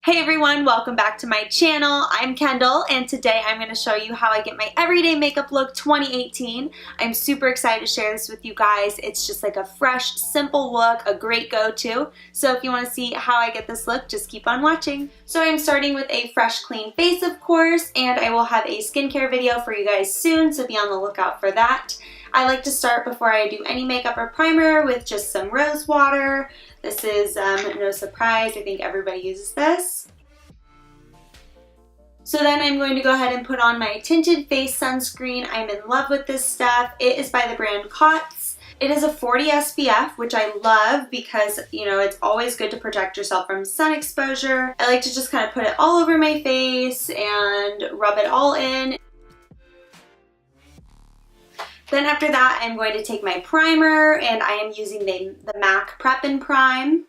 Hey everyone, welcome back to my channel. I'm Kendall and today I'm going to show you how I get my everyday makeup look 2018. I'm super excited to share this with you guys. It's just like a fresh, simple look, a great go-to. So if you want to see how I get this look, just keep on watching. So I'm starting with a fresh, clean face, of course, and I will have a skincare video for you guys soon, so be on the lookout for that. I like to start before I do any makeup or primer with just some rose water. This is no surprise, I think everybody uses this. So then I'm going to go ahead and put on my tinted face sunscreen. I'm in love with this stuff. It is by the brand Cotz. It is a 40 SPF, which I love because, you know, it's always good to protect yourself from sun exposure. I like to just kind of put it all over my face and rub it all in. Then after that, I'm going to take my primer, and I am using the MAC Prep and Prime.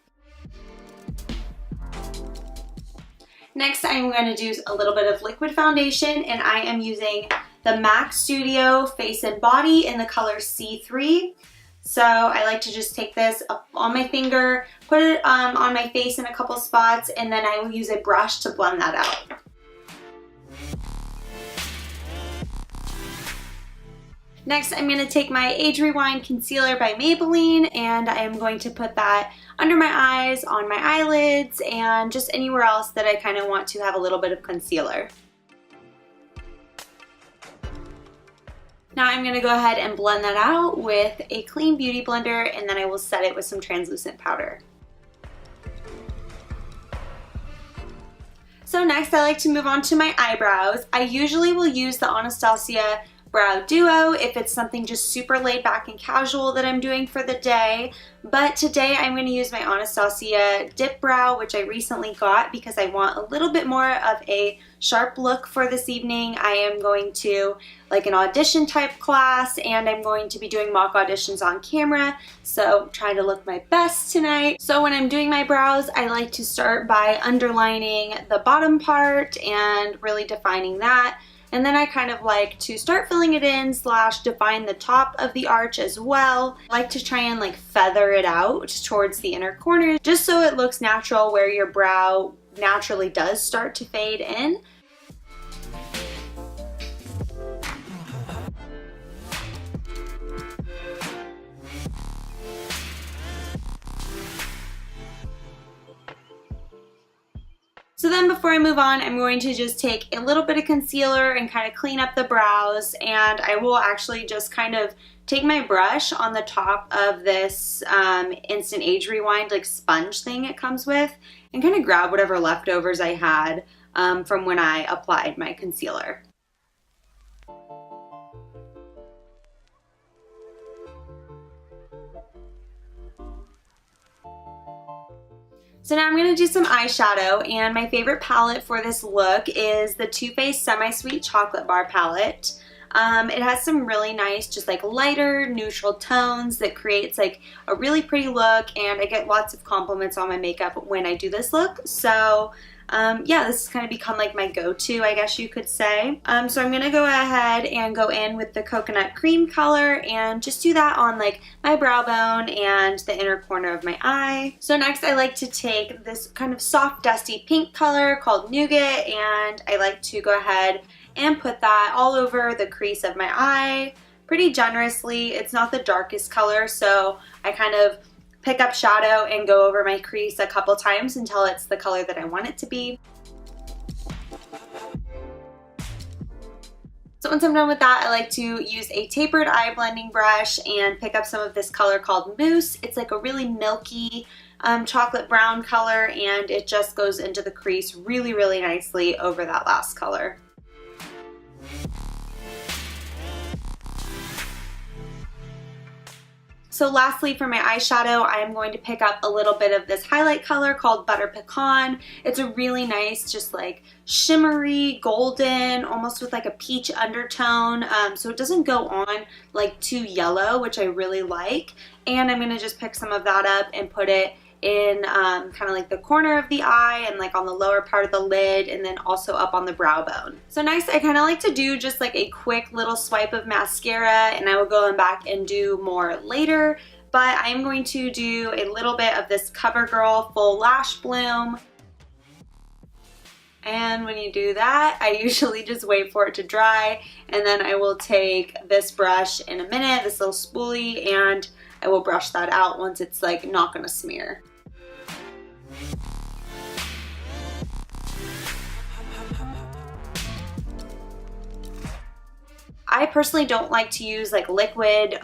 Next, I'm going to do a little bit of liquid foundation, and I am using the MAC Studio Face and Body in the color C3. So I like to just take this up on my finger, put it on my face in a couple spots, and then I will use a brush to blend that out. Next, I'm going to take my Age Rewind Concealer by Maybelline, and I am going to put that under my eyes, on my eyelids, and just anywhere else that I kind of want to have a little bit of concealer. Now I'm going to go ahead and blend that out with a clean beauty blender, and then I will set it with some translucent powder. So next, I like to move on to my eyebrows. I usually will use the Anastasia Brow Duo if it's something just super laid back and casual that I'm doing for the day. But today I'm going to use my Anastasia DipBrow, which I recently got because I want a little bit more of a sharp look for this evening. I am going to like an audition type class, and I'm going to be doing mock auditions on camera, so I'm trying to look my best tonight. So when I'm doing my brows, I like to start by underlining the bottom part and really defining that. And then I kind of like to start filling it in / define the top of the arch as well. I like to try and like feather it out towards the inner corners just so it looks natural where your brow naturally does start to fade in. So then before I move on, I'm going to just take a little bit of concealer and kind of clean up the brows, and I will actually just kind of take my brush on the top of this Instant Age Rewind like sponge thing it comes with and kind of grab whatever leftovers I had from when I applied my concealer. So now I'm going to do some eyeshadow, and my favorite palette for this look is the Too Faced Semi-Sweet Chocolate Bar palette. It has some really nice, just like lighter, neutral tones that creates like a really pretty look, and I get lots of compliments on my makeup when I do this look. So yeah, this has kind of become like my go-to, I guess you could say. So I'm going to go ahead and go in with the Coconut Cream color and just do that on like my brow bone and the inner corner of my eye. So next I like to take this kind of soft dusty pink color called Nougat, and I like to go ahead and put that all over the crease of my eye pretty generously. It's not the darkest color, so I kind of pick up shadow and go over my crease a couple times until it's the color that I want it to be. So once I'm done with that, I like to use a tapered eye blending brush and pick up some of this color called Mousse. It's like a really milky chocolate brown color, and it just goes into the crease really, really nicely over that last color. So lastly, for my eyeshadow, I am going to pick up a little bit of this highlight color called Butter Pecan. It's a really nice, just like shimmery, golden, almost with like a peach undertone. So it doesn't go on like too yellow, which I really like. And I'm going to just pick some of that up and put it in kind of like the corner of the eye and like on the lower part of the lid, and then also up on the brow bone. So next I kind of like to do just like a quick little swipe of mascara, and I will go back and do more later, but I'm going to do a little bit of this Covergirl Full Lash Bloom. And when you do that, I usually just wait for it to dry, and then I will take this brush in a minute, this little spoolie, and I will brush that out once it's like not gonna smear. I personally don't like to use like liquid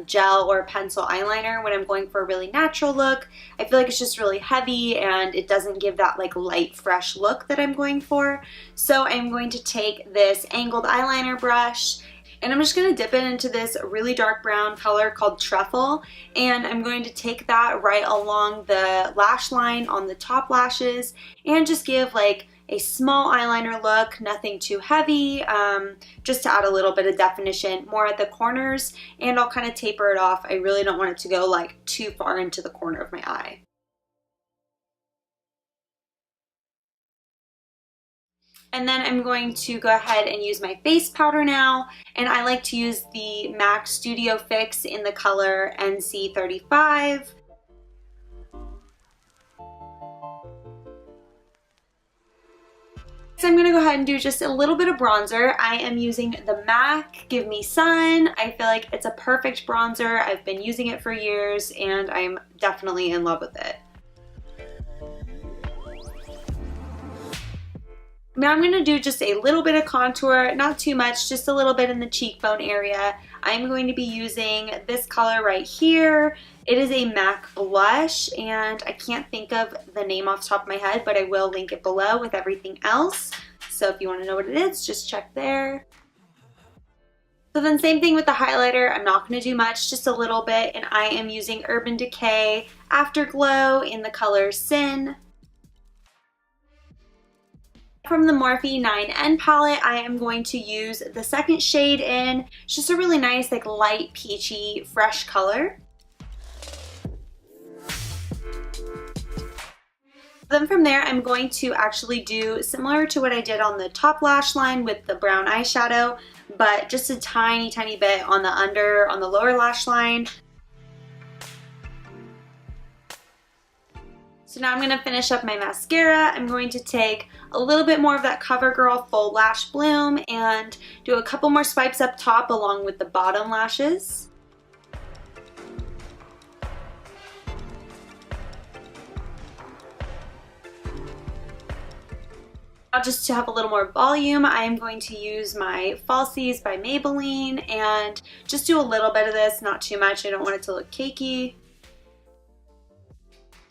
gel or pencil eyeliner when I'm going for a really natural look. I feel like it's just really heavy and it doesn't give that like light, fresh look that I'm going for. So I'm going to take this angled eyeliner brush and I'm just going to dip it into this really dark brown color called Truffle, and I'm going to take that right along the lash line on the top lashes and just give like a small eyeliner look, nothing too heavy, just to add a little bit of definition more at the corners, and I'll kind of taper it off. I really don't want it to go like too far into the corner of my eye. And then I'm going to go ahead and use my face powder now, and I like to use the MAC Studio Fix in the color NC35. So I'm going to go ahead and do just a little bit of bronzer. I am using the MAC Give Me Sun. I feel like it's a perfect bronzer. I've been using it for years and I'm definitely in love with it. Now I'm going to do just a little bit of contour, not too much, just a little bit in the cheekbone area. I'm going to be using this color right here. It is a MAC blush, and I can't think of the name off the top of my head, but I will link it below with everything else. So if you want to know what it is, just check there. So then same thing with the highlighter. I'm not going to do much, just a little bit, and I am using Urban Decay Afterglow in the color Sin. From the Morphe 9N palette, I am going to use the second shade in. It's just a really nice, like light peachy, fresh color. Then from there, I'm going to actually do similar to what I did on the top lash line with the brown eyeshadow, but just a tiny, tiny bit on the lower lash line. So now I'm going to finish up my mascara. I'm going to take a little bit more of that CoverGirl Full Lash Bloom and do a couple more swipes up top along with the bottom lashes. Now just to have a little more volume, I am going to use my Falsies by Maybelline and just do a little bit of this, not too much. I don't want it to look cakey.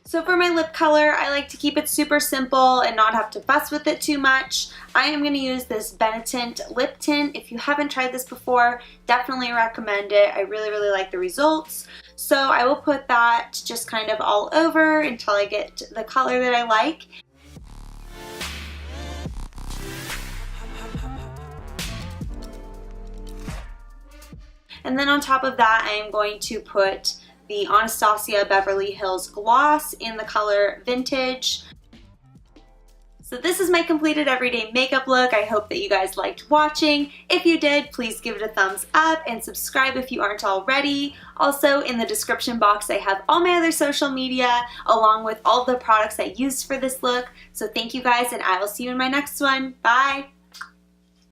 So for my lip color, I like to keep it super simple and not have to fuss with it too much. I am going to use this Benetint lip tint. If you haven't tried this before, definitely recommend it. I really, really like the results. So I will put that just kind of all over until I get the color that I like. And then on top of that, I am going to put the Anastasia Beverly Hills gloss in the color Vintage. So this is my completed everyday makeup look. I hope that you guys liked watching. If you did, please give it a thumbs up and subscribe if you aren't already. Also, in the description box, I have all my other social media along with all the products I used for this look. So thank you guys, and I will see you in my next one. Bye!